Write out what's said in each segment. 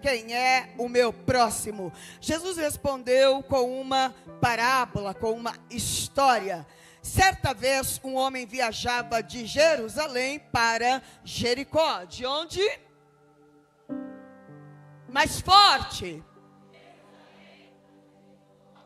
quem é o meu próximo? Jesus respondeu com uma parábola, com uma história. Certa vez um homem viajava de Jerusalém para Jericó. De onde? Mais forte.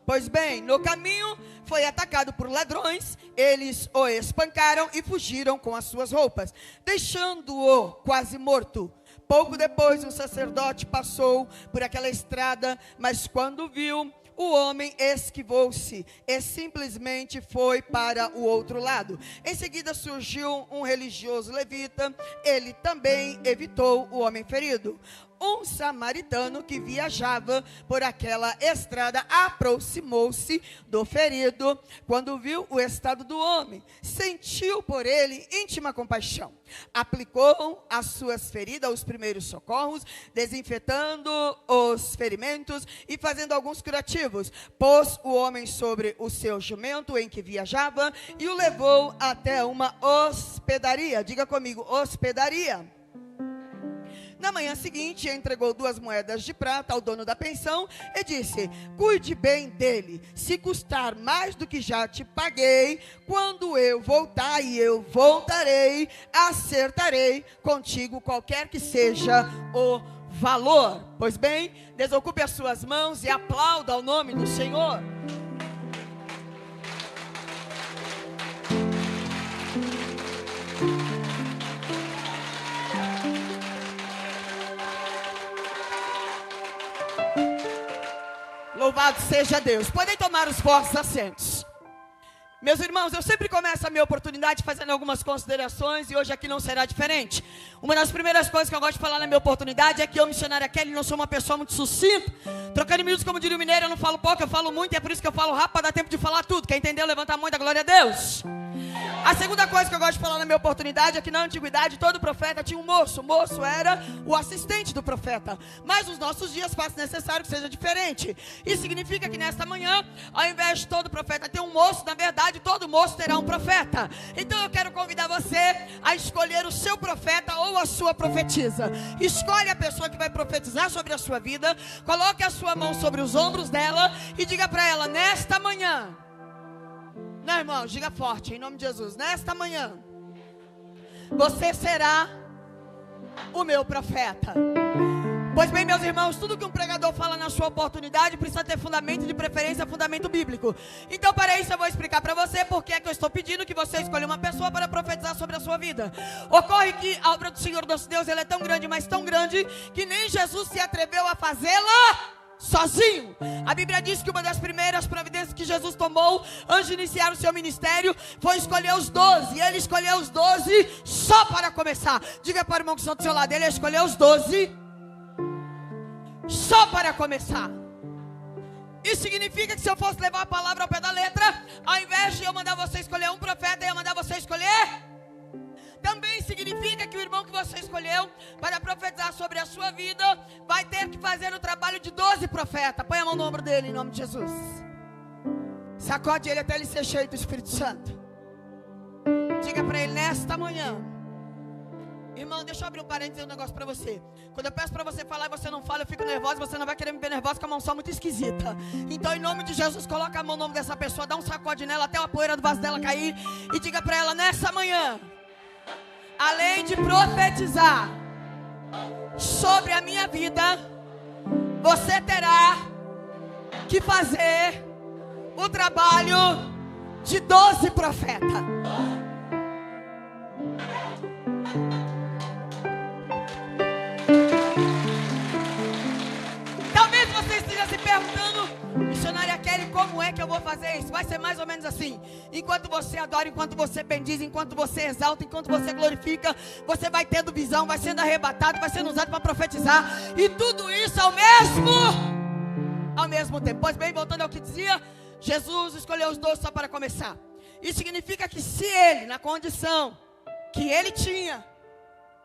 Pois bem, no caminho foi atacado por ladrões, eles o espancaram e fugiram com as suas roupas, deixando-o quase morto. Pouco depois, um sacerdote passou por aquela estrada, mas quando viu, o homem esquivou-se e simplesmente foi para o outro lado. Em seguida surgiu um religioso levita, ele também evitou o homem ferido. Um samaritano que viajava por aquela estrada aproximou-se do ferido. Quando viu o estado do homem, sentiu por ele íntima compaixão. Aplicou às suas feridas os primeiros socorros, desinfetando os ferimentos e fazendo alguns curativos. Pôs o homem sobre o seu jumento em que viajava e o levou até uma hospedaria. Diga comigo, hospedaria. Na manhã seguinte, entregou 2 moedas de prata ao dono da pensão e disse: cuide bem dele, se custar mais do que já te paguei, quando eu voltar, e eu voltarei, acertarei contigo qualquer que seja o valor. Pois bem, desocupe as suas mãos e aplauda ao nome do Senhor. Louvado seja Deus. Podem tomar os vossos assentos. Meus irmãos, eu sempre começo a minha oportunidade fazendo algumas considerações e hoje aqui não será diferente. Uma das primeiras coisas que eu gosto de falar na minha oportunidade é que eu, missionária Kelly, não sou uma pessoa muito sucinta. Trocando em miúdos, como diria o mineiro, eu não falo pouco, eu falo muito, e é por isso que eu falo rápido para dar tempo de falar tudo. Quem entendeu, levanta a mão e dá glória a Deus. A segunda coisa que eu gosto de falar na minha oportunidade é que na antiguidade todo profeta tinha um moço. O moço era o assistente do profeta. Mas nos nossos dias faz necessário que seja diferente. Isso significa que nesta manhã, ao invés de todo profeta ter um moço, na verdade todo moço terá um profeta. Então eu quero convidar você a escolher o seu profeta ou a sua profetisa. Escolhe a pessoa que vai profetizar sobre a sua vida. Coloque a sua mão sobre os ombros dela e diga para ela: nesta manhã. Não, irmão, diga forte, em nome de Jesus. Nesta manhã, você será o meu profeta. Pois bem, meus irmãos, tudo que um pregador fala na sua oportunidade precisa ter fundamento, de preferência, fundamento bíblico. Então, para isso, eu vou explicar para você por que é que eu estou pedindo que você escolha uma pessoa para profetizar sobre a sua vida. Ocorre que a obra do Senhor nosso Deus, ela é tão grande, mas tão grande, que nem Jesus se atreveu a fazê-la sozinho. A Bíblia diz que uma das primeiras providências que Jesus tomou antes de iniciar o seu ministério foi escolher os 12. E ele escolheu os 12 só para começar. Diga para o irmão que está do seu lado: ele escolheu os 12 só para começar. Isso significa que se eu fosse levar a palavra ao pé da letra, ao invés de eu mandar você escolher um profeta, eu ia mandar você escolher. Também significa que o irmão que você escolheu para profetizar sobre a sua vida vai ter que fazer o trabalho de 12 profetas. Põe a mão no ombro dele em nome de Jesus. Sacode ele até ele ser cheio do Espírito Santo. Diga para ele: nesta manhã. Irmão, deixa eu abrir um parênteses e dizer um negócio para você. Quando eu peço para você falar e você não fala, eu fico nervosa. Você não vai querer me ver nervosa com a mão só muito esquisita. Então, em nome de Jesus, coloca a mão no nome dessa pessoa, dá um sacode nela até a poeira do vaso dela cair e diga para ela: nessa manhã, além de profetizar sobre a minha vida, você terá que fazer o trabalho de 12 profetas. Talvez você esteja se perguntando: missionária Kelly, como é que eu vou fazer isso? Vai ser mais ou menos assim: enquanto você adora, enquanto você bendiz, enquanto você exalta, enquanto você glorifica, você vai tendo visão, vai sendo arrebatado, vai sendo usado para profetizar, e tudo isso ao mesmo tempo. Pois bem, voltando ao que dizia, Jesus escolheu os 12 só para começar. Isso significa que se ele, na condição que ele tinha,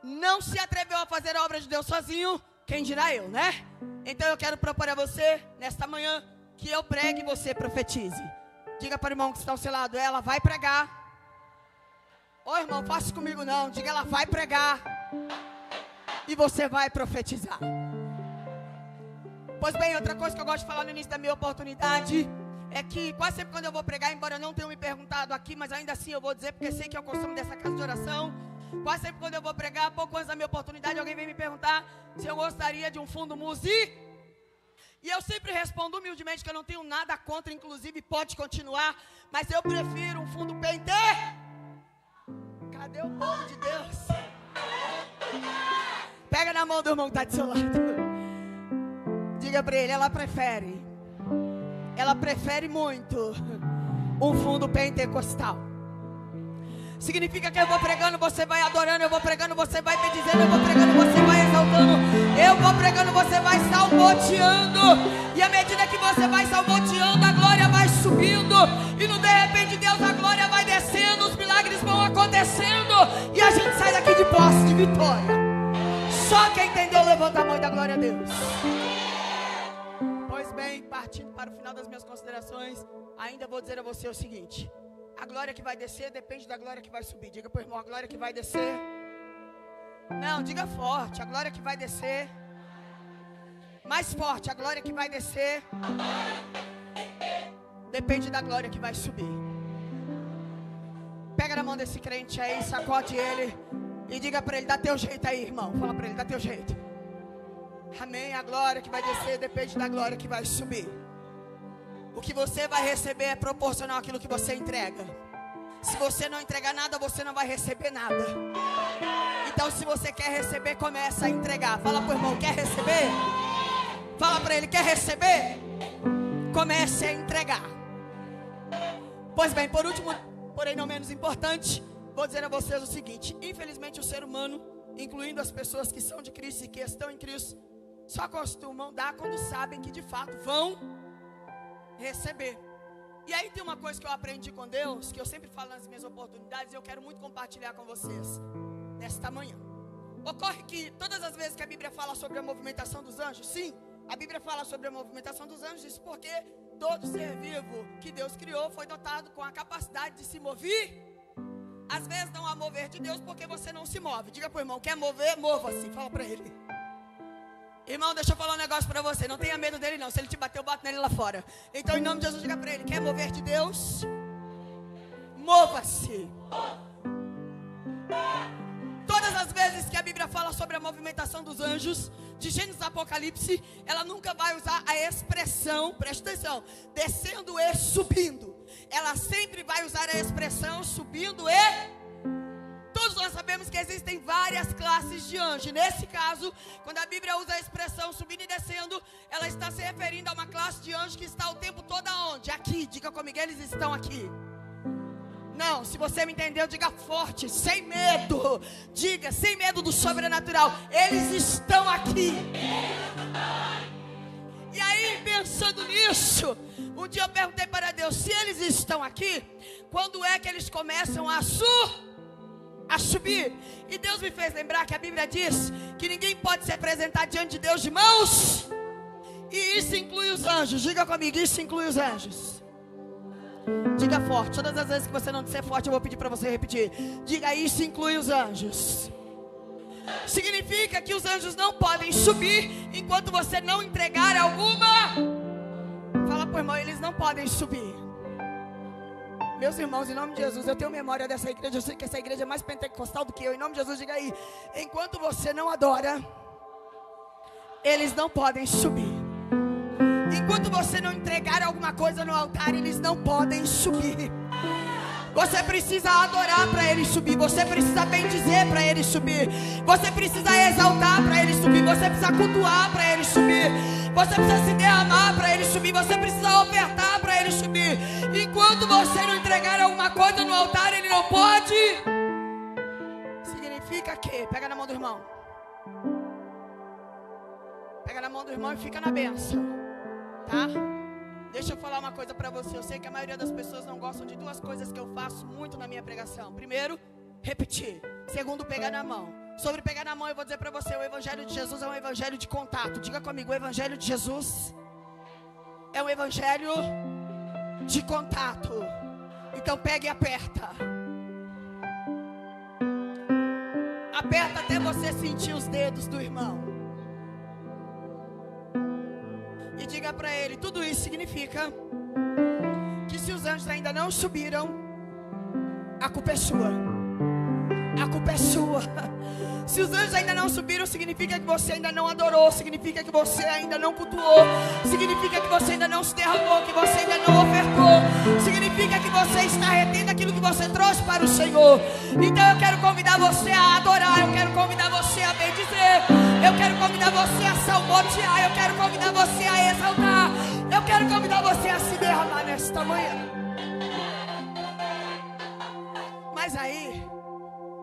não se atreveu a fazer a obra de Deus sozinho, quem dirá eu, né? Então eu quero propor a você, nesta manhã, que eu pregue e você profetize. Diga para o irmão que está ao seu lado: ela vai pregar. Ô irmão, faça comigo não. Diga: ela vai pregar e você vai profetizar. Pois bem, outra coisa que eu gosto de falar no início da minha oportunidade é que quase sempre quando eu vou pregar, embora não tenham me perguntado aqui, mas ainda assim eu vou dizer, porque sei que é o costume dessa casa de oração. Quase sempre quando eu vou pregar, pouco antes da minha oportunidade, alguém vem me perguntar se eu gostaria de um fundo musical. E eu sempre respondo humildemente que eu não tenho nada contra, inclusive pode continuar, mas eu prefiro um fundo pente. Cadê o povo de Deus? Pega na mão do irmão que está do seu lado. Diga para ele, ela prefere muito um fundo pentecostal. Significa que eu vou pregando, você vai adorando, eu vou pregando, você vai bendizendo, eu vou pregando, você vai exaltando, eu vou pregando, você vai salmodiando, e à medida que você vai salmodiando, a glória vai subindo, e no de repente Deus, a glória vai descendo, os milagres vão acontecendo, e a gente sai daqui de posse de vitória. Só quem entendeu, levanta a mão e dá glória a Deus. Pois bem, partindo para o final das minhas considerações, ainda vou dizer a você o seguinte: a glória que vai descer depende da glória que vai subir. Diga para o irmão, a glória que vai descer. Não, diga forte, a glória que vai descer. Mais forte, a glória que vai descer depende da glória que vai subir. Pega na mão desse crente aí, sacode ele e diga para ele, dá teu jeito aí, irmão. Fala para ele, dá teu jeito. Amém, a glória que vai descer depende da glória que vai subir. O que você vai receber é proporcional àquilo que você entrega. Se você não entregar nada, você não vai receber nada. Então, se você quer receber, começa a entregar. Fala para o irmão, quer receber? Fala para ele, quer receber? Comece a entregar. Pois bem, por último, porém não menos importante, vou dizer a vocês o seguinte: infelizmente o ser humano, incluindo as pessoas que são de Cristo e que estão em Cristo, só costumam dar quando sabem que de fato vão receber. E aí tem uma coisa que eu aprendi com Deus, que eu sempre falo nas minhas oportunidades, e eu quero muito compartilhar com vocês nesta manhã. Ocorre que todas as vezes que a Bíblia fala sobre a movimentação dos anjos, sim, a Bíblia fala sobre a movimentação dos anjos, isso porque todo ser vivo que Deus criou foi dotado com a capacidade de se mover. Às vezes não há mover de Deus porque você não se move. Diga para o irmão, quer mover, mova-se. Fala para ele. Irmão, deixa eu falar um negócio para você. Não tenha medo dele não. Se ele te bater, eu bato nele lá fora. Então, em nome de Jesus, diga para ele, quer mover de Deus? Mova-se. Todas as vezes que a Bíblia fala sobre a movimentação dos anjos, de Gênesis a Apocalipse, ela nunca vai usar a expressão, presta atenção, descendo e subindo. Ela sempre vai usar a expressão subindo e... Todos nós sabemos que existem várias classes de anjo. Nesse caso, quando a Bíblia usa a expressão subindo e descendo, ela está se referindo a uma classe de anjo que está o tempo todo aonde? Aqui, diga comigo, eles estão aqui. Não, se você me entendeu, diga forte, sem medo. Diga, sem medo do sobrenatural. Eles estão aqui. E aí, pensando nisso, um dia eu perguntei para Deus, se eles estão aqui, quando é que eles começam a subir? E Deus me fez lembrar que a Bíblia diz que ninguém pode se apresentar diante de Deus de mãos. E isso inclui os anjos. Diga comigo, isso inclui os anjos. Diga forte, todas as vezes que você não disser forte, eu vou pedir para você repetir. Diga, isso inclui os anjos. Significa que os anjos não podem subir enquanto você não entregar alguma. Fala pro irmão, eles não podem subir. Meus irmãos, em nome de Jesus, eu tenho memória dessa igreja. Eu sei que essa igreja é mais pentecostal do que eu. Em nome de Jesus, diga aí, enquanto você não adora, eles não podem subir. Enquanto você não entregar alguma coisa no altar, eles não podem subir. Você precisa adorar para ele subir. Você precisa bendizer para ele subir. Você precisa exaltar para ele subir. Você precisa cultuar para ele subir. Você precisa se derramar para ele subir. Você precisa ofertar para ele subir. Enquanto você não entregar alguma coisa no altar, ele não pode. Significa que, pega na mão do irmão. Pega na mão do irmão e fica na bênção. Tá? Deixa eu falar uma coisa para você. Eu sei que a maioria das pessoas não gostam de duas coisas que eu faço muito na minha pregação. Primeiro, repetir. Segundo, pegar na mão. Sobre pegar na mão, eu vou dizer para você, o evangelho de Jesus é um evangelho de contato. Diga comigo, o evangelho de Jesus é um evangelho de contato. Então pega e aperta. Aperta até você sentir os dedos do irmão. E diga para ele, tudo isso significa que se os anjos ainda não subiram, a culpa é sua. A culpa é sua. Se os anjos ainda não subiram, significa que você ainda não adorou, significa que você ainda não cultuou, significa que você ainda não se derramou, que você ainda não ofertou, significa que você está retendo aquilo que você trouxe para o Senhor. Então eu quero convidar você a adorar, eu quero convidar você a bendizer, eu quero convidar você a salmodiar, eu quero convidar você a exaltar, eu quero convidar você a se derramar nesta manhã. Mas aí,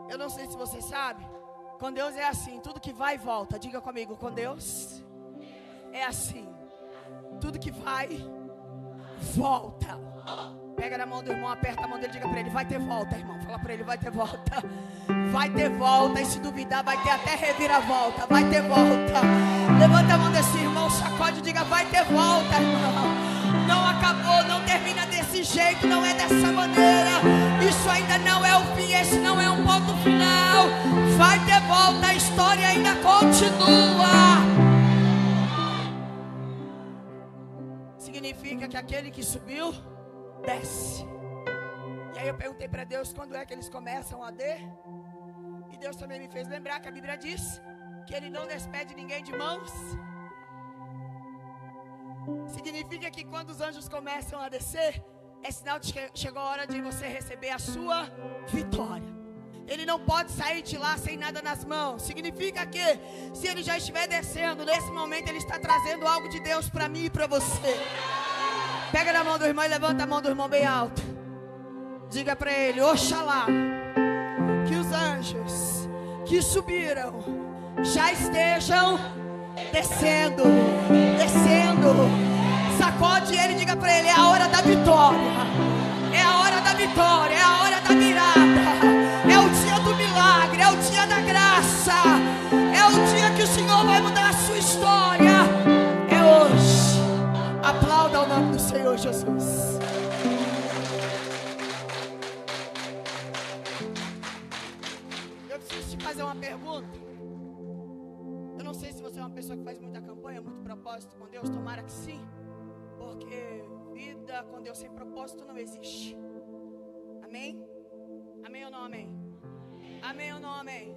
eu não sei se você sabe, com Deus é assim, tudo que vai volta. Diga comigo, com Deus é assim, tudo que vai volta. Pega na mão do irmão, aperta a mão dele, diga para ele, vai ter volta, irmão. Fala para ele, vai ter volta. Vai ter volta, e se duvidar vai ter até reviravolta. Vai ter volta. Levanta a mão desse irmão, sacode e diga, vai ter volta, irmão. Não acabou, não termina desse jeito, não é dessa maneira. Isso ainda não é o fim, esse não é um ponto final. Vai ter volta, a história ainda continua. Significa que aquele que subiu, desce. E aí eu perguntei para Deus, quando é que eles começam a descer? E Deus também me fez lembrar que a Bíblia diz que Ele não despede ninguém de mãos. Significa que quando os anjos começam a descer, é sinal de que chegou a hora de você receber a sua vitória. Ele não pode sair de lá sem nada nas mãos. Significa que se ele já estiver descendo, nesse momento ele está trazendo algo de Deus para mim e para você. Pega na mão do irmão e levanta a mão do irmão bem alto. Diga para ele, Oxalá, que os anjos que subiram já estejam descendo, descendo. Sacode ele e diga para ele, é a hora da vitória. É a hora da vitória, é a hora da virada. É o dia do milagre, é o dia da graça. É o dia que o Senhor vai mudar a sua história. É hoje. Aplauda o nome do Senhor Jesus. Eu preciso te fazer uma pergunta. Eu não sei se você é uma pessoa que faz muita campanha, muito propósito com Deus, tomara que sim. Porque vida com Deus sem propósito não existe. Amém? Amém ou não amém? Amém ou não amém?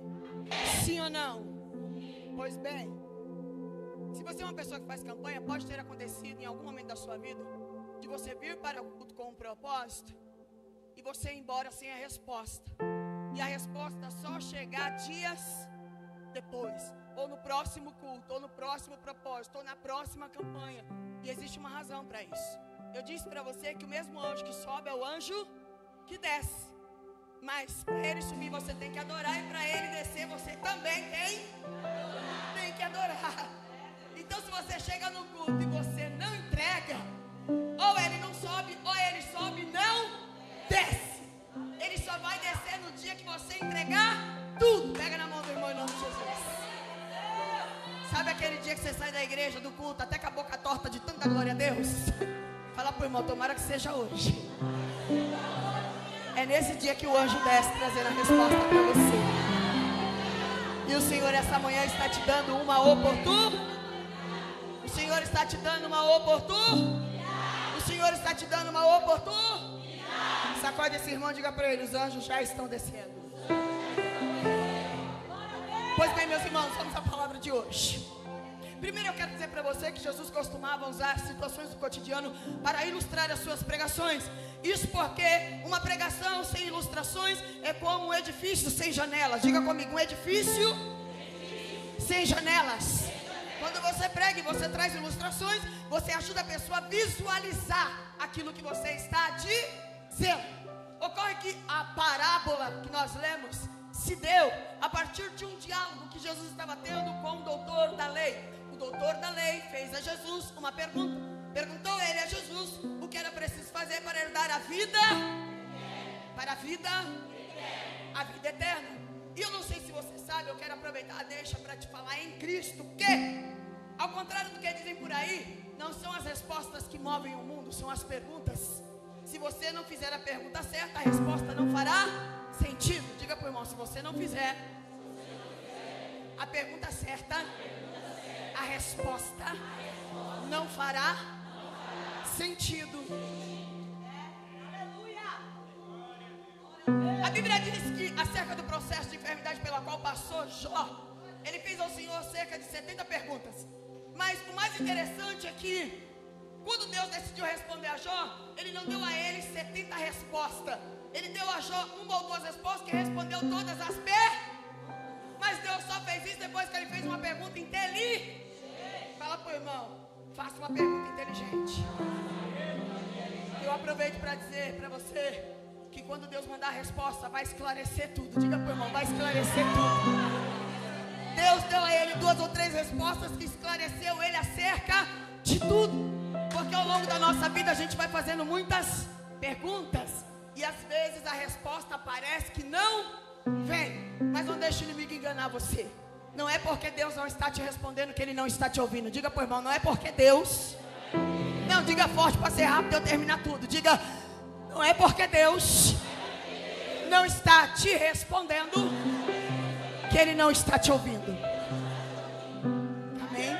Sim ou não? Pois bem, se você é uma pessoa que faz campanha, pode ter acontecido em algum momento da sua vida de você vir para o culto com um propósito e você ir embora sem a resposta. E a resposta só chegar dias depois, ou no próximo culto, ou no próximo propósito, ou na próxima campanha. E existe uma razão para isso. Eu disse para você que o mesmo anjo que sobe é o anjo que desce. Mas para ele subir você tem que adorar, e para ele descer você também tem que adorar. Então se você chega no culto e você não entrega, ou ele não sobe, ou ele sobe e não desce. Ele só vai descer no dia que você entregar tudo. Pega na mão do irmão em nome de Jesus. Sabe aquele dia que você sai da igreja, do culto, até com a boca torta de tanta glória a Deus? Fala pro irmão, tomara que seja hoje. É nesse dia que o anjo desce trazendo a resposta para você. E o Senhor essa manhã está te dando uma oportunidade. O Senhor está te dando uma oportunidade. O Senhor está te dando uma oportunidade. Sacode esse irmão e diga para ele, os anjos já estão descendo. Pois bem, meus irmãos, vamos à palavra de hoje. Primeiro eu quero dizer para você que Jesus costumava usar situações do cotidiano para ilustrar as suas pregações. Isso porque uma pregação sem ilustrações é como um edifício sem janelas. Diga comigo, um edifício sem janelas. Quando você prega e você traz ilustrações, você ajuda a pessoa a visualizar aquilo que você está dizendo. Ocorre que a parábola que nós lemos se deu a partir de um diálogo que Jesus estava tendo com o doutor da lei. O doutor da lei fez a Jesus uma pergunta. Perguntou ele a Jesus o que era preciso fazer para herdar a vida, para a vida eterna. E eu não sei se você sabe, eu quero aproveitar a deixa para te falar em Cristo que, ao contrário do que dizem por aí, não são as respostas que movem o mundo, são as perguntas. Se você não fizer a pergunta certa, a resposta não fará sentido. Diga para o irmão, se você não fizer a pergunta certa, a resposta não fará fará sentido. A Bíblia diz que acerca do processo de enfermidade pela qual passou Jó, ele fez ao Senhor cerca de 70 perguntas. Mas o mais interessante é que quando Deus decidiu responder a Jó, ele não deu a ele 70 respostas. Ele deu a Jó uma ou duas respostas que respondeu todas as Mas Deus só fez isso depois que ele fez uma pergunta inteligente. Fala pro irmão, faça uma pergunta inteligente. Eu aproveito para dizer para você que quando Deus mandar a resposta, vai esclarecer tudo. Diga pro irmão, vai esclarecer tudo. Deus deu a ele 2 ou 3 respostas que esclareceu ele acerca de tudo. Porque ao longo da nossa vida a gente vai fazendo muitas perguntas e às vezes a resposta parece que não vem. Mas não deixe o inimigo enganar você. Não é porque Deus não está te respondendo que Ele não está te ouvindo. Diga pro irmão, não é porque Deus... Não, diga forte para ser rápido e eu terminar tudo. Diga, não é porque Deus não está te respondendo que Ele não está te ouvindo. Amém?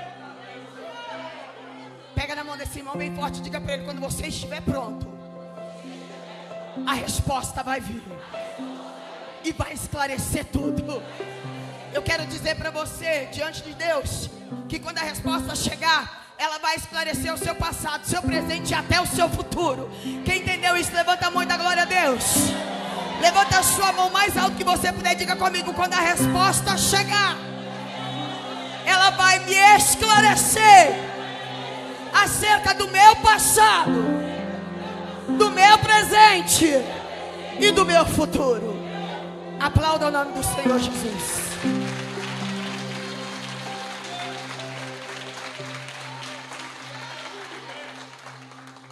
Pega na mão desse irmão bem forte e diga para ele, quando você estiver pronto, a resposta vai vir e vai esclarecer tudo. Eu quero dizer para você, diante de Deus, que quando a resposta chegar, ela vai esclarecer o seu passado, seu presente e até o seu futuro. Quem entendeu isso, levanta a mão e dá glória a Deus. Levanta a sua mão mais alto que você puder e diga comigo, quando a resposta chegar, ela vai me esclarecer acerca do meu passado, do meu presente e do meu futuro. Aplauda o nome do Senhor Jesus.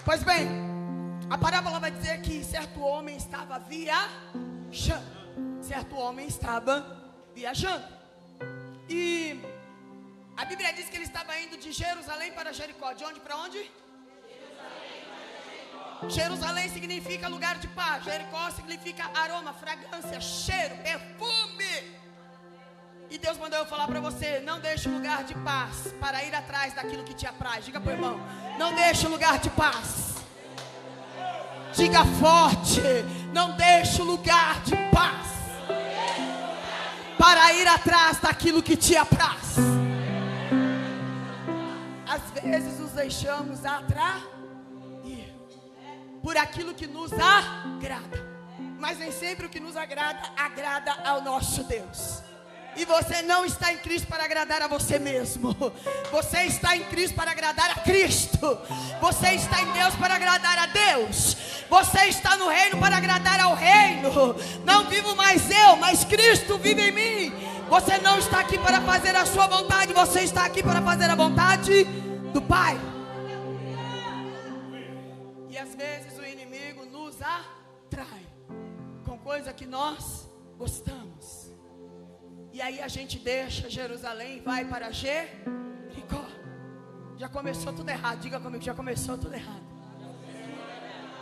Pois bem, a parábola vai dizer que certo homem estava viajando. Certo homem estava viajando. E a Bíblia diz que ele estava indo de Jerusalém para Jericó. De onde para onde? Jerusalém significa lugar de paz. Jericó significa aroma, fragrância, cheiro, perfume. E Deus mandou eu falar para você, não deixe o lugar de paz para ir atrás daquilo que te apraz. Diga para o irmão, não deixe o lugar de paz. Diga forte, não deixe o lugar de paz para ir atrás daquilo que te apraz. Às vezes nos deixamos atrair por aquilo que nos agrada, mas nem sempre o que nos agrada ao nosso Deus. E você não está em Cristo para agradar a você mesmo. Você está em Cristo para agradar a Cristo. Você está em Deus para agradar a Deus. Você está no reino para agradar ao reino. Não vivo mais eu, mas Cristo vive em mim. Você não está aqui para fazer a sua vontade. Você está aqui para fazer a vontade do Pai. E às vezes o inimigo nos atrai com coisa que nós gostamos. E aí a gente deixa Jerusalém e vai para Jericó. Já começou tudo errado. Diga comigo, já começou tudo errado.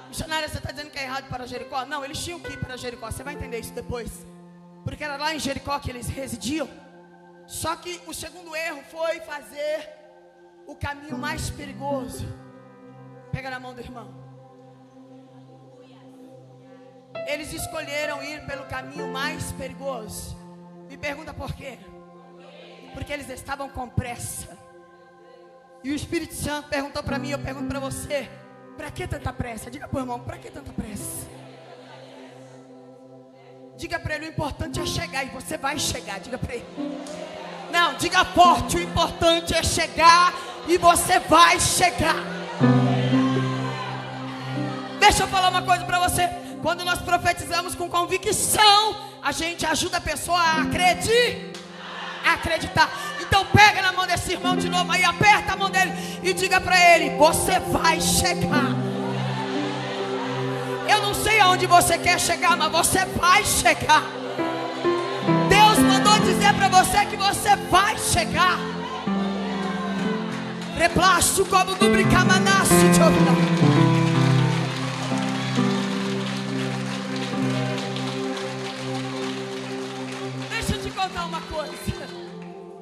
Missionária, você está dizendo que é errado para Jericó? Não, eles tinham que ir para Jericó. Você vai entender isso depois. Porque era lá em Jericó que eles residiam. Só que o segundo erro foi fazer o caminho mais perigoso. Pega na mão do irmão. Eles escolheram ir pelo caminho mais perigoso. Me pergunta por quê? Porque eles estavam com pressa. E o Espírito Santo perguntou para mim, eu pergunto para você, para que tanta pressa? Diga para o irmão, para que tanta pressa? Diga para ele, o importante é chegar. E você vai chegar, diga para ele. Não, diga forte, o importante é chegar. E você vai chegar. Deixa eu falar uma coisa para você. Quando nós profetizamos com convicção, a gente ajuda a pessoa a acreditar. Então pega na mão desse irmão de novo aí, aperta a mão dele e diga para ele, você vai chegar. Eu não sei aonde você quer chegar, mas você vai chegar. Deus mandou dizer para você que você vai chegar. Replasto como no bricamanaço de ouvido. Uma coisa,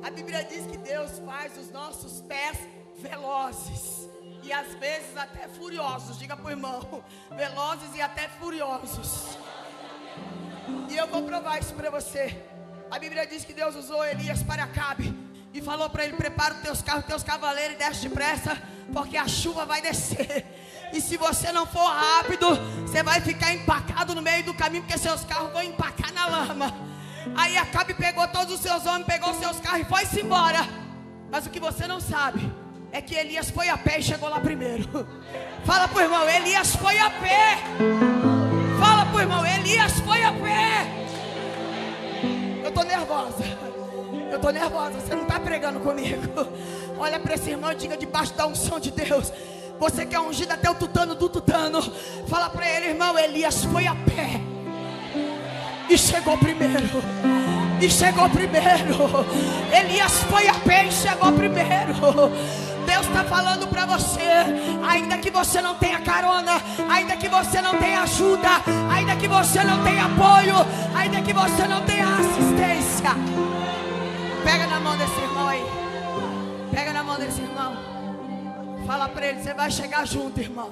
a Bíblia diz que Deus faz os nossos pés velozes. às vezes até furiosos. Diga pro irmão, velozes e até furiosos. E eu vou provar isso para você. A Bíblia diz que Deus usou Elias para Acabe e falou para ele: prepara os teus carros, os teus cavaleiros e desce depressa, porque a chuva vai descer. E se você não for rápido, você vai ficar empacado no meio do caminho, porque seus carros vão empacar na lama. Aí Acabe pegou todos os seus homens, pegou os seus carros e foi-se embora. Mas o que você não sabe é que Elias foi a pé e chegou lá primeiro. Fala pro irmão, Elias foi a pé. Fala pro irmão, Elias foi a pé. Eu tô nervosa. Eu tô nervosa, você não está pregando comigo. Olha para esse irmão e diga debaixo da unção de Deus: você que é ungido até o tutano do tutano, fala para ele: irmão, Elias foi a pé e chegou primeiro. E chegou primeiro. Elias foi a pé e chegou primeiro. Deus está falando para você: ainda que você não tenha carona, ainda que você não tenha ajuda, ainda que você não tenha apoio, ainda que você não tenha assistência, pega na mão desse irmão aí. Pega na mão desse irmão. Fala para ele: você vai chegar junto, irmão.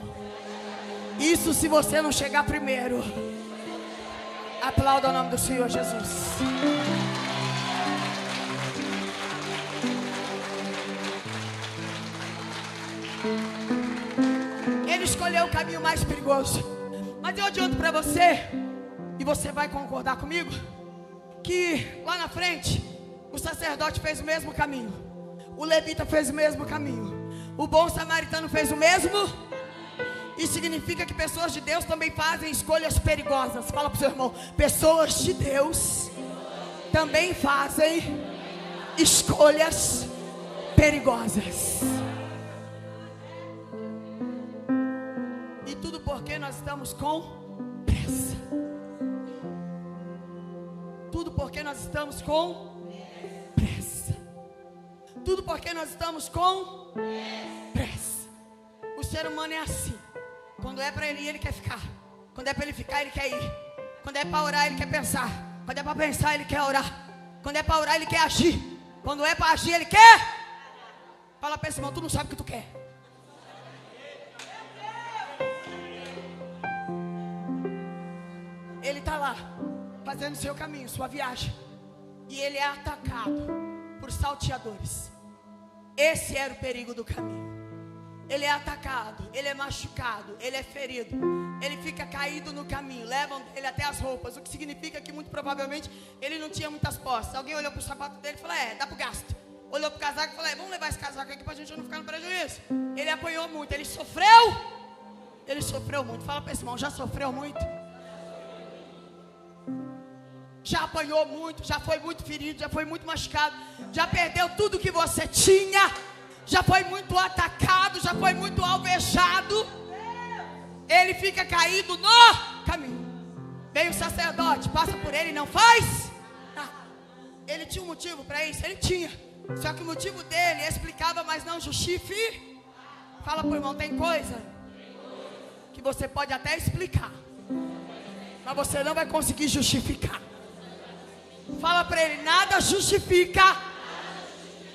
Isso se você não chegar primeiro. Aplauda o nome do Senhor Jesus. Ele escolheu o caminho mais perigoso. Mas eu adianto para você, e você vai concordar comigo, que lá na frente o sacerdote fez o mesmo caminho, o levita fez o mesmo caminho, o bom samaritano fez o mesmo. Isso significa que pessoas de Deus também fazem escolhas perigosas. Fala para o seu irmão: pessoas de Deus também fazem escolhas perigosas. E tudo porque nós estamos com pressa. Tudo porque nós estamos com pressa. Tudo porque nós estamos com pressa. O ser humano é assim. Quando é para ele ir, ele quer ficar. Quando é para ele ficar, ele quer ir. Quando é para orar, ele quer pensar. Quando é para pensar, ele quer orar. Quando é para orar, ele quer agir. Quando é para agir, ele quer. Fala para esse irmão: tu não sabe o que tu quer. Ele está lá, fazendo seu caminho, sua viagem, e ele é atacado por salteadores. Esse era o perigo do caminho. Ele é atacado, ele é machucado, ele é ferido, ele fica caído no caminho, levam ele até as roupas, o que significa que muito provavelmente ele não tinha muitas posses. Alguém olhou para o sapato dele e falou: dá para o gasto. Olhou para o casaco e falou: vamos levar esse casaco aqui para a gente não ficar no prejuízo. Ele apanhou muito, ele sofreu muito. Fala para esse irmão: já sofreu muito? Já apanhou muito, já foi muito ferido, já foi muito machucado, já perdeu tudo que você tinha, já foi muito atacado, já foi muito alvejado. Ele fica caído no caminho. Vem o sacerdote, passa por ele e não faz nada. Ele tinha um motivo para isso? Ele tinha. Só que o motivo dele explicava, mas não justifica. Fala pro irmão: tem coisa que você pode até explicar, mas você não vai conseguir justificar. Fala para ele: nada justifica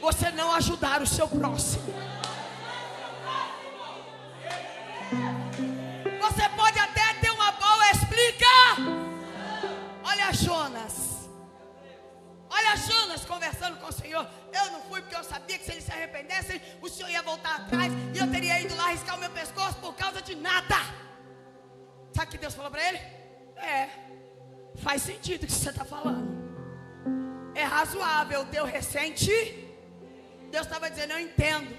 você não ajudar o seu próximo. Você pode até ter uma boa explica. Olha Jonas conversando com o Senhor: eu não fui porque eu sabia que se eles se arrependessem, o Senhor ia voltar atrás e eu teria ido lá arriscar o meu pescoço por causa de nada. Sabe o que Deus falou para ele? Faz sentido o que você está falando. É razoável o teu ressente. Deus estava dizendo: eu entendo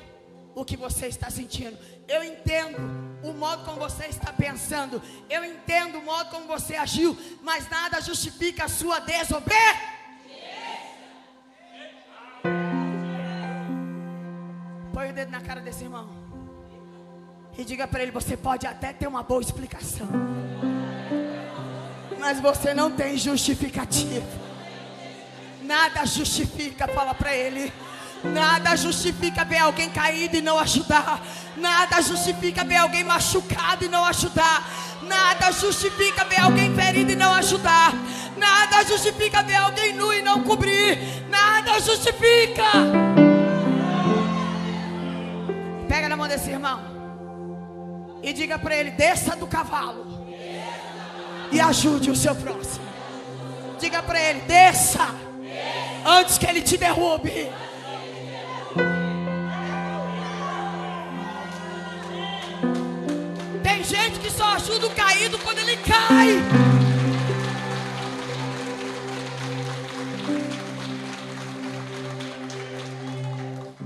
o que você está sentindo, eu entendo o modo como você está pensando, eu entendo o modo como você agiu, mas nada justifica a sua desobediência. Põe o dedo na cara desse irmão e diga para ele: você pode até ter uma boa explicação, mas você não tem justificativa. Nada justifica. Fala para ele: nada justifica ver alguém caído e não ajudar. Nada justifica ver alguém machucado e não ajudar. Nada justifica ver alguém ferido e não ajudar. Nada justifica ver alguém nu e não cobrir. Nada justifica. Pega na mão desse irmão E diga para ele: desça do cavalo e ajude o seu próximo. Diga para ele: desça antes que ele te derrube. Tem gente que só ajuda o caído quando ele cai.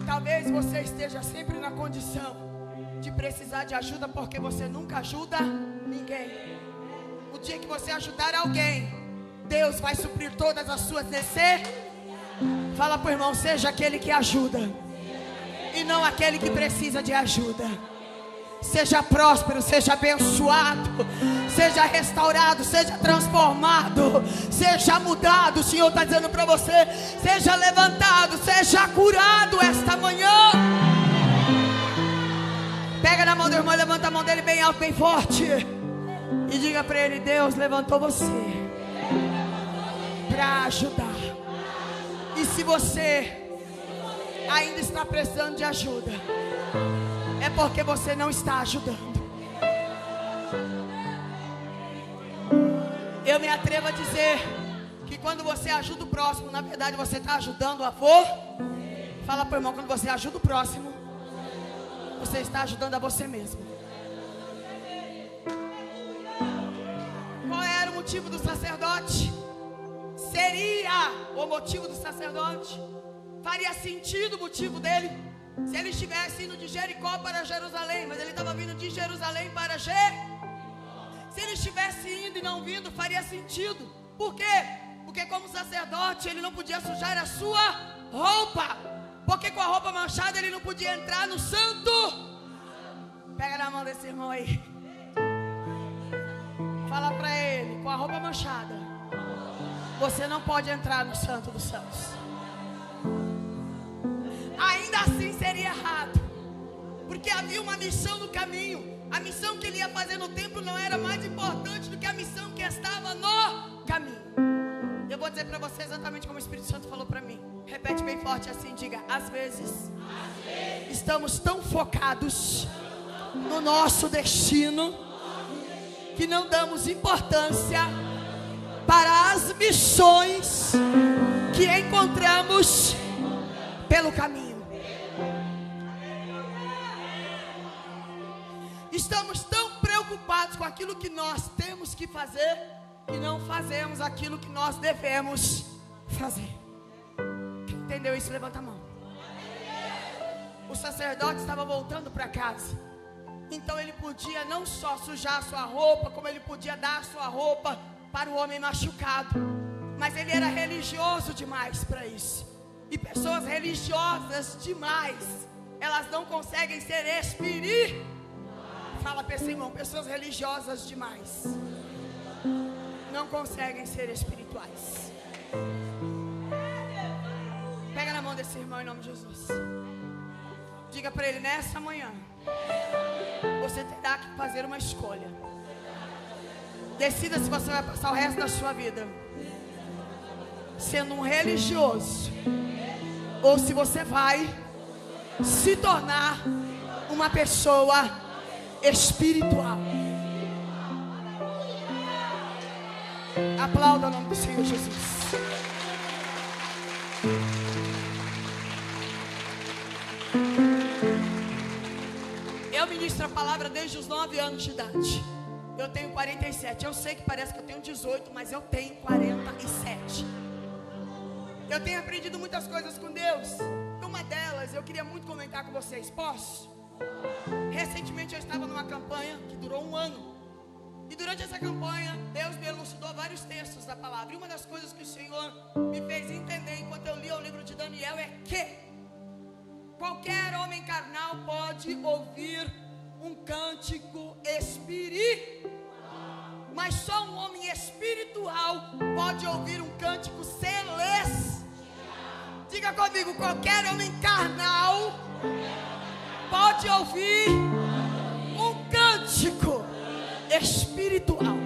Talvez você esteja sempre na condição de precisar de ajuda porque você nunca ajuda ninguém. O dia que você ajudar alguém, Deus vai suprir todas as suas necessidades. Fala pro irmão: seja aquele que ajuda e não aquele que precisa de ajuda. Seja próspero, seja abençoado, seja restaurado, seja transformado, seja mudado. O Senhor está dizendo para você: seja levantado, seja curado esta manhã. Pega na mão do irmão, levanta a mão dele bem alto, bem forte, e diga para ele: Deus levantou você para ajudar. E se você ainda está precisando de ajuda, é porque você não está ajudando. Eu me atrevo a dizer que quando você ajuda o próximo, na verdade você está ajudando o avô. Fala para o irmão: quando você ajuda o próximo, você está ajudando a você mesmo. Qual era o motivo do sacerdote? Seria o motivo do sacerdote? Faria sentido o motivo dele se ele estivesse indo de Jericó para Jerusalém, mas ele estava vindo de Jerusalém para Se ele estivesse indo e não vindo, faria sentido. Por quê? Porque como sacerdote ele não podia sujar a sua roupa, porque com a roupa manchada ele não podia entrar no santo. Pega na mão desse irmão aí, fala para ele: com a roupa manchada você não pode entrar no santo dos santos. Ainda assim seria errado, porque havia uma missão no caminho. A missão que ele ia fazer no templo não era mais importante do que a missão que estava no caminho. Eu vou dizer para você exatamente como o Espírito Santo falou para mim. Repete bem forte assim, diga: às vezes estamos tão focados no nosso destino que não damos importância para as missões que encontramos pelo caminho. Estamos tão preocupados com aquilo que nós temos que fazer que não fazemos aquilo que nós devemos fazer. Quem entendeu isso, levanta a mão. O sacerdote estava voltando para casa, então ele podia não só sujar a sua roupa, como ele podia dar a sua roupa para o homem machucado. Mas ele era religioso demais para isso. E pessoas religiosas demais, elas não conseguem ser espirituais. Fala para esse irmão: pessoas religiosas demais não conseguem ser espirituais. Pega na mão desse irmão em nome de Jesus. Diga para ele: nessa manhã você terá que fazer uma escolha. Decida se você vai passar o resto da sua vida sendo um religioso, ou se você vai se tornar uma pessoa espiritual. Aplauda o nome do Senhor Jesus. Eu ministro a palavra desde os 9 anos de idade. Eu tenho 47. Eu sei que parece que eu tenho 18, mas eu tenho 47. Eu tenho aprendido muitas coisas com Deus. Uma delas eu queria muito comentar com vocês. Posso? Recentemente eu estava numa campanha que durou 1 ano. E durante essa campanha Deus me elucidou vários textos da palavra. E uma das coisas que o Senhor me fez entender enquanto eu lia o livro de Daniel é que qualquer homem carnal pode ouvir um cântico espiritual, mas só um homem espiritual pode ouvir um cântico celestial. Diga comigo: qualquer homem carnal pode ouvir um cântico espiritual,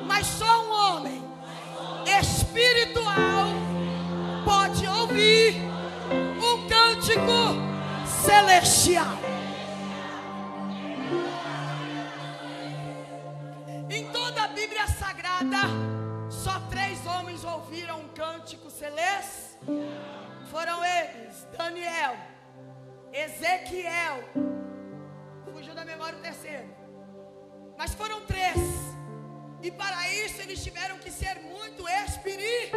mas só um homem espiritual pode ouvir um cântico celestial. ceia sagrada, só 3 homens ouviram um cântico celestial. Foram eles: Daniel, Ezequiel, fugiu da memória o terceiro, mas foram 3. E para isso eles tiveram que ser muito espirituais.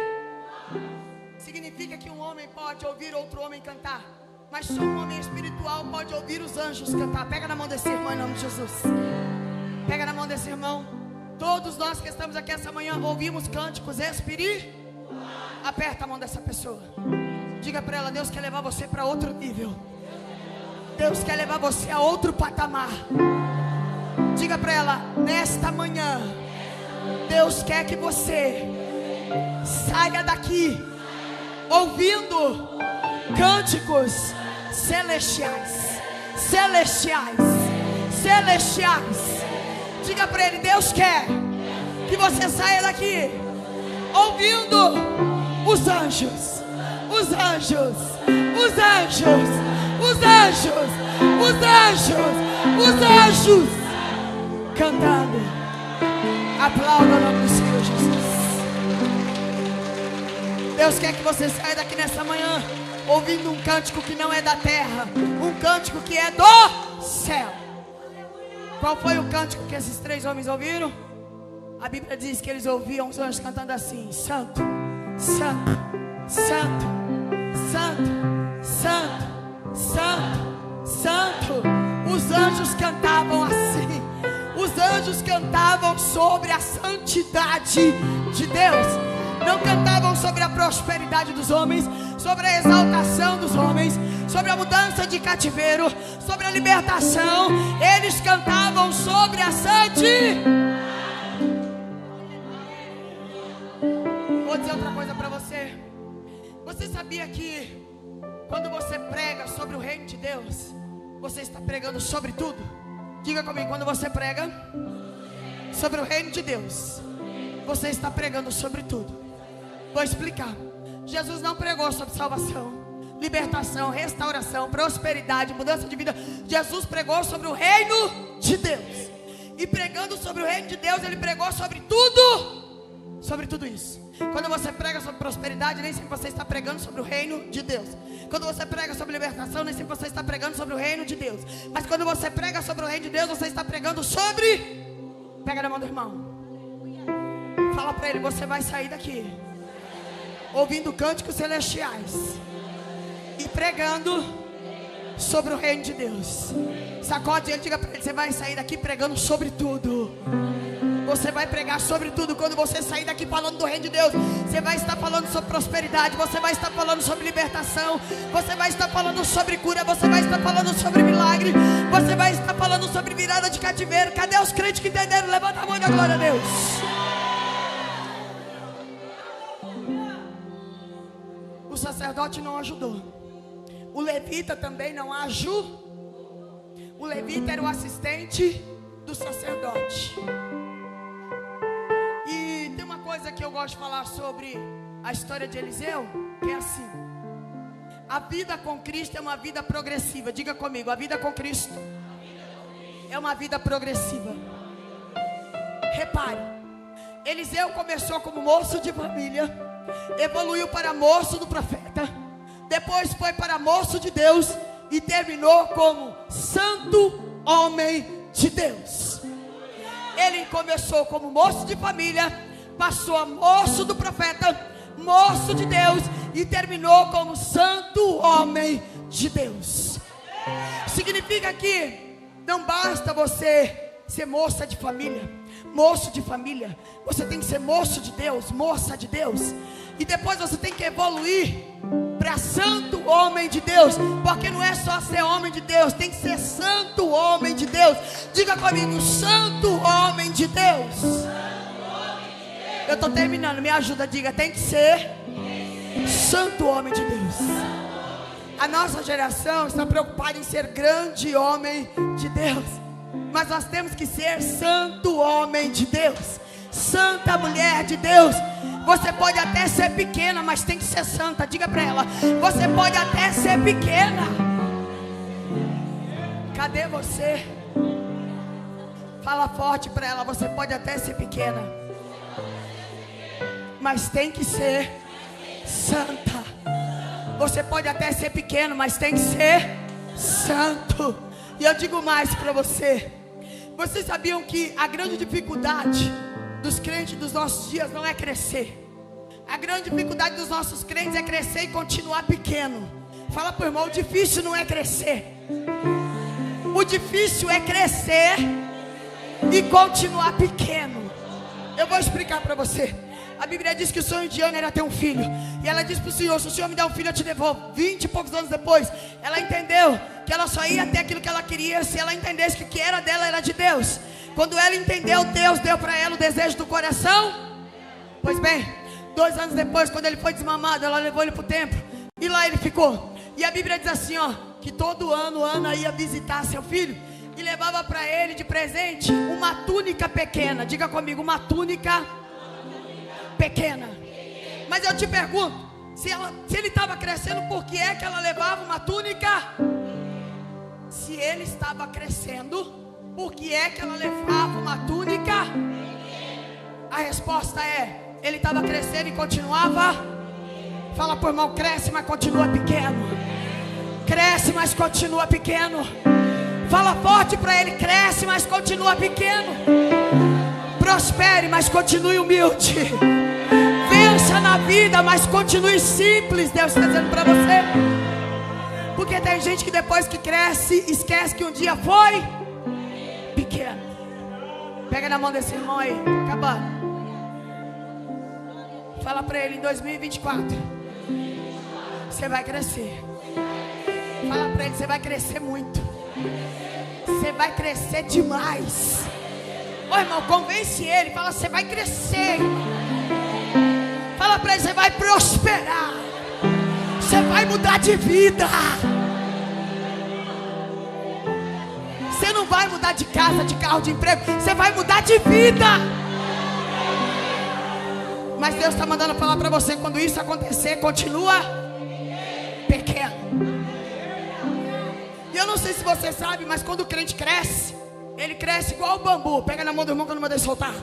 Significa que um homem pode ouvir outro homem cantar, mas só um homem espiritual pode ouvir os anjos cantar. Pega na mão desse irmão em nome de Jesus. Pega na mão desse irmão. Todos nós que estamos aqui essa manhã ouvimos cânticos espirituais. Aperta a mão dessa pessoa. Diga para ela: Deus quer levar você para outro nível. Deus quer levar você a outro patamar. Diga para ela: nesta manhã, Deus quer que você saia daqui ouvindo cânticos celestiais. Celestiais. Celestiais. Diga para ele: Deus quer que você saia daqui ouvindo os anjos. Os anjos. Os anjos. Os anjos. Os anjos. Os anjos cantando. Aplauda o nome do Senhor Jesus. Deus quer que você saia daqui nessa manhã ouvindo um cântico que não é da terra, um cântico que é do céu. Qual foi o cântico que esses 3 homens ouviram? A Bíblia diz que eles ouviam os anjos cantando assim: Santo, Santo, Santo, Santo, Santo, Santo, Santo. Os anjos cantavam assim. Os anjos cantavam sobre a santidade de Deus. Não cantavam sobre a prosperidade dos homens, sobre a exaltação dos homens, sobre a mudança de cativeiro, sobre a libertação. Eles cantavam sobre a santidade. Vou dizer outra coisa para você. Você sabia que quando você prega sobre o reino de Deus, você está pregando sobre tudo? Diga comigo: quando você prega sobre o reino de Deus, você está pregando sobre tudo. Vou explicar. Jesus não pregou sobre salvação, libertação, restauração, prosperidade, mudança de vida. Jesus pregou sobre o reino de Deus. E pregando sobre o reino de Deus, ele pregou sobre tudo. Sobre tudo isso. Quando você prega sobre prosperidade, nem sempre você está pregando sobre o reino de Deus. Quando você prega sobre libertação, nem sempre você está pregando sobre o reino de Deus. Mas quando você prega sobre o reino de Deus, você está pregando sobre... Pega na mão do irmão. Fala para ele: você vai sair daqui ouvindo cânticos celestiais e pregando sobre o reino de Deus. Sacode ele, diga para ele: você vai sair daqui pregando sobre tudo. Você vai pregar sobre tudo. Quando você sair daqui falando do reino de Deus, você vai estar falando sobre prosperidade, você vai estar falando sobre libertação, você vai estar falando sobre cura, você vai estar falando sobre milagre, você vai estar falando sobre virada de cativeiro. Cadê os crentes que entenderam? Levanta a mão e dá glória a Deus. O sacerdote não ajudou. O levita também não ajudou. O levita era o assistente do sacerdote. E tem uma coisa que eu gosto de falar sobre a história de Eliseu, que é assim: a vida com Cristo é uma vida progressiva. Diga comigo: a vida com Cristo é uma vida progressiva. Repare, Eliseu começou como moço de família, evoluiu para moço do profeta, depois foi para moço de Deus e terminou como santo homem de Deus. Ele começou como moço de família, passou a moço do profeta, moço de Deus e terminou como santo homem de Deus. Significa que não basta você ser moça de família, moço de família. Você tem que ser moço de Deus, moça de Deus. E depois você tem que evoluir para santo homem de Deus. Porque não é só ser homem de Deus, tem que ser santo homem de Deus. Diga comigo: santo homem de Deus. Eu estou terminando, me ajuda, diga: tem que ser santo homem de Deus. A nossa geração está preocupada em ser grande homem de Deus, mas nós temos que ser santo homem de Deus, santa mulher de Deus. Você pode até ser pequena, mas tem que ser santa. Diga para ela: você pode até ser pequena. Cadê você? Fala forte para ela: você pode até ser pequena, mas tem que ser santa. Você pode até ser pequeno, mas tem que ser santo. E eu digo mais para você. Vocês sabiam que a grande dificuldade dos crentes dos nossos dias não é crescer. A grande dificuldade dos nossos crentes é crescer e continuar pequeno. Fala pro irmão, o difícil não é crescer. O difícil é crescer e continuar pequeno. Eu vou explicar para você. A Bíblia diz que o sonho de Ana era ter um filho. E ela disse para o Senhor, se o Senhor me der um filho eu te devolvo. 20 e poucos anos depois, ela entendeu que ela só ia ter aquilo que ela queria se ela entendesse que o que era dela era de Deus. Quando ela entendeu, Deus deu para ela o desejo do coração. Pois bem, 2 anos depois, quando ele foi desmamado, ela levou ele para o templo. E lá ele ficou. E a Bíblia diz assim, ó, que todo ano Ana ia visitar seu filho e levava para ele de presente uma túnica pequena. Diga comigo, uma túnica pequena. Mas eu te pergunto, se ele estava crescendo, por que é que ela levava uma túnica? Se ele estava crescendo, por que é que ela levava uma túnica? A resposta é, ele estava crescendo e continuava. Fala pro irmão, cresce, mas continua pequeno. Cresce, mas continua pequeno. Fala forte para ele, cresce, mas continua pequeno. Prospere, mas continue humilde. Vença na vida, mas continue simples. Deus está dizendo para você. Porque tem gente que depois que cresce, esquece que um dia foi pequeno. Pega na mão desse irmão aí, acabando. Fala para ele, em 2024 você vai crescer. Fala para ele, você vai crescer muito. Você vai crescer demais. Ô irmão, convence ele. Fala, você vai crescer. Fala para ele, você vai prosperar. Você vai mudar de vida. Você não vai mudar de casa, de carro, de emprego. Você vai mudar de vida. Mas Deus está mandando falar para você, quando isso acontecer, continua pequeno. E eu não sei se você sabe, mas quando o crente cresce, ele cresce igual o bambu. Pega na mão do irmão que eu não mandei soltar.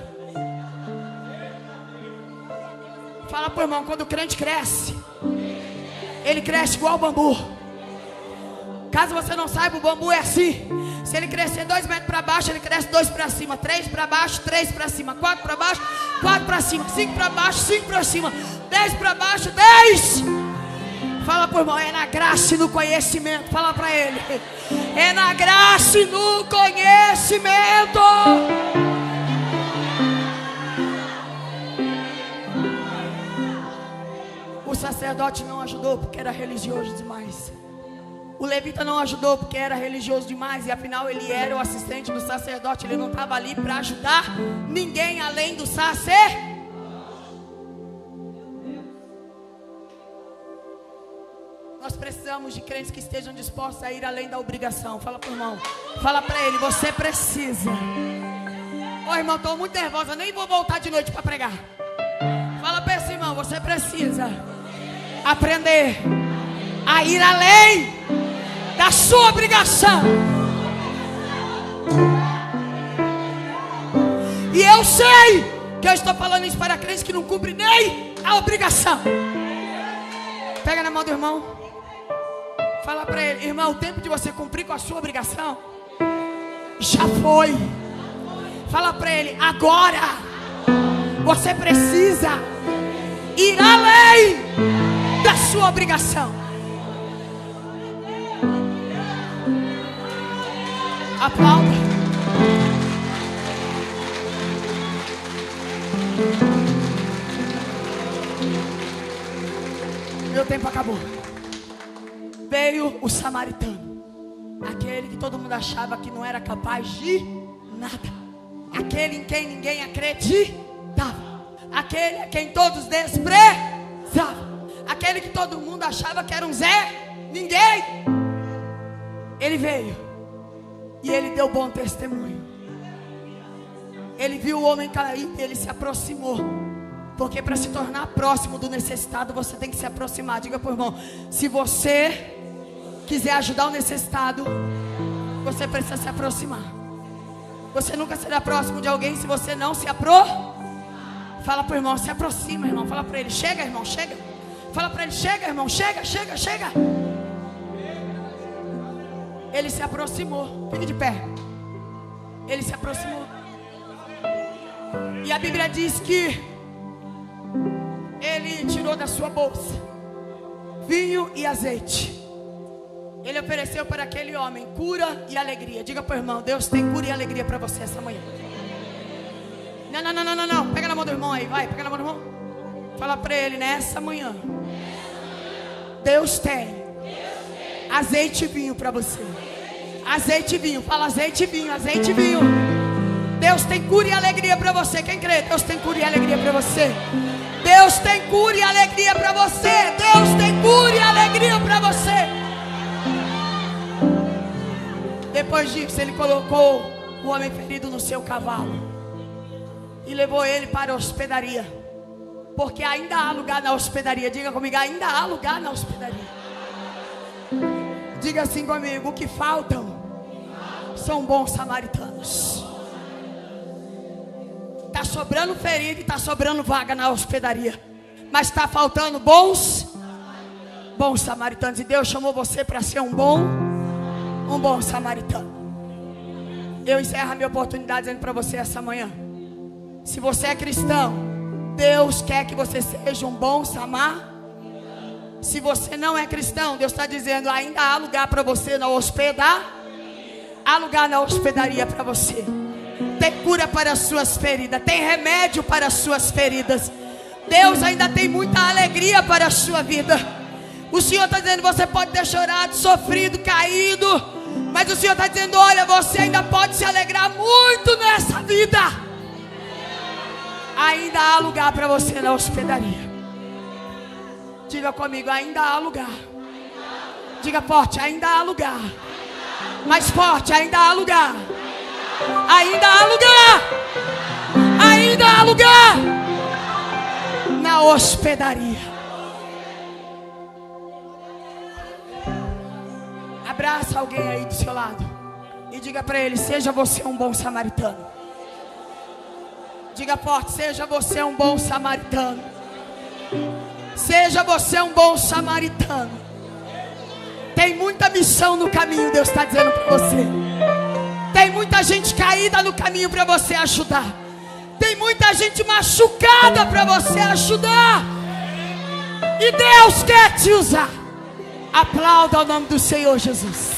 Fala pro irmão, quando o crente cresce, ele cresce igual o bambu. Caso você não saiba, o bambu é assim. Se ele crescer 2 metros para baixo, ele cresce 2 para cima, 3 para baixo, 3 para cima, 4 para baixo, 4 para cima, 5 para baixo, 5 para cima, 10 para baixo, 10. Fala pro irmão, é na graça e no conhecimento. Fala para ele, é na graça e no conhecimento. O sacerdote não ajudou porque era religioso demais. O levita não ajudou porque era religioso demais. E afinal ele era o assistente do sacerdote. Ele não estava ali para ajudar ninguém além do sacerdote. Nós precisamos de crentes que estejam dispostos a ir além da obrigação. Fala para o irmão, fala para ele, você precisa. Ô irmão, estou muito nervosa, nem vou voltar de noite para pregar. Fala para esse irmão, você precisa aprender a ir além da sua obrigação. E eu sei que eu estou falando isso para crentes que não cumprem nem a obrigação. Pega na mão do irmão, fala para ele, irmão, o tempo de você cumprir com a sua obrigação já foi. Fala para ele, agora você precisa ir além da sua obrigação. Aplauda. Meu tempo acabou. Veio o samaritano, aquele que todo mundo achava que não era capaz de nada, aquele em quem ninguém acreditava, aquele a quem todos desprezavam, aquele que todo mundo achava que era um Zé Ninguém. Ele veio e ele deu bom testemunho. Ele viu o homem cair e ele se aproximou. Porque para se tornar próximo do necessitado, você tem que se aproximar. Diga para o irmão, se você quiser ajudar o necessitado, você precisa se aproximar. Você nunca será próximo de alguém se você não se aproximar. Fala pro irmão, se aproxima, irmão. Fala para ele, chega, irmão, chega. Fala para ele, chega, irmão, chega. Ele se aproximou. Fique de pé. Ele se aproximou. E a Bíblia diz que ele tirou da sua bolsa vinho e azeite. Ele ofereceu para aquele homem cura e alegria. Diga para o irmão, Deus tem cura e alegria para você essa manhã. Não. Pega na mão do irmão aí, vai. Pega na mão do irmão. Fala para ele, nessa manhã Deus tem azeite e vinho para você. Azeite e vinho. Fala azeite e vinho, azeite e vinho. Deus tem cura e alegria para você. Quem crê? Deus tem cura e alegria para você. Deus tem cura e alegria para você. Deus tem cura e alegria para você. Depois disso, ele colocou o homem ferido no seu cavalo e levou ele para a hospedaria, porque ainda há lugar na hospedaria. Diga comigo, ainda há lugar na hospedaria. Diga assim comigo, o que faltam são bons samaritanos. Está sobrando ferido e está sobrando vaga na hospedaria, mas está faltando bons samaritanos. E Deus chamou você para ser um bom samaritano. Eu encerro a minha oportunidade dizendo para você essa manhã, se você é cristão, Deus quer que você seja um bom samaritano. Se você não é cristão, Deus está dizendo, ainda há lugar para você na hospedaria. Há lugar na hospedaria para você. Tem cura para as suas feridas, tem remédio para as suas feridas. Deus ainda tem muita alegria para a sua vida. O Senhor está dizendo, você pode ter chorado, sofrido, caído, mas o Senhor está dizendo, olha, você ainda pode se alegrar muito nessa vida. Ainda há lugar para você na hospedaria. Diga comigo, ainda há lugar. Diga forte, ainda há lugar. Mais forte, ainda há lugar. Ainda há lugar. Ainda há lugar na hospedaria. Abraça alguém aí do seu lado e diga para ele, seja você um bom samaritano. Diga forte, seja você um bom samaritano. Seja você um bom samaritano. Tem muita missão no caminho, Deus está dizendo para você. Tem muita gente caída no caminho para você ajudar. Tem muita gente machucada para você ajudar. E Deus quer te usar. Aplauda o nome do Senhor Jesus.